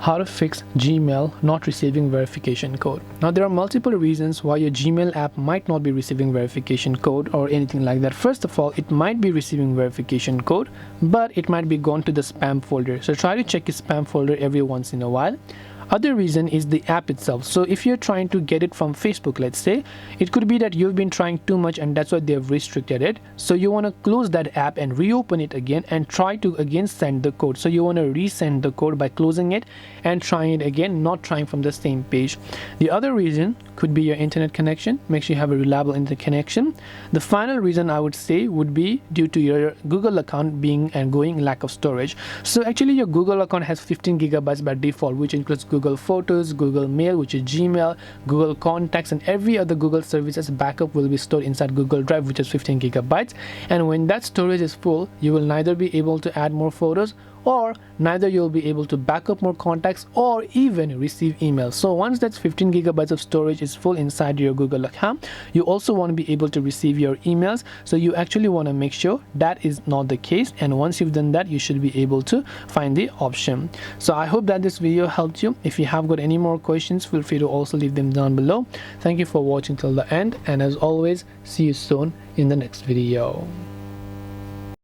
How to fix Gmail not receiving verification code. Now there are multiple reasons why your Gmail app might not be receiving verification code or anything like that. First of all, it might be receiving verification code, but it might be gone to the spam folder. So try to check your spam folder every once in a while. Other reason is the app itself. So if you're trying to get it from Facebook, let's say, it could be that you've been trying too much and that's why they have restricted it. So you want to close that app and reopen it again and try to again send the code. So you want to resend the code by closing it and trying it again, not trying from the same page. The other reason could be your internet connection. Make sure you have a reliable internet connection. The final reason I would say would be due to your Google account being and going lack of storage. So actually your Google account has 15 gigabytes by default, which includes Google Photos, Google Mail, which is Gmail, Google Contacts, and every other Google services backup will be stored inside Google Drive, which is 15 gigabytes. And when that storage is full, you will neither be able to add more photos, or neither you'll be able to back up more contacts or even receive emails. So once that 15 gigabytes of storage is full inside your Google account, you also want to be able to receive your emails. So you actually want to make sure that is not the case, and once you've done that, you should be able to find the option. So I hope that this video helped you. If you have got any more questions, feel free to also leave them down below. Thank you for watching till the end, and as always, see you soon in the next video.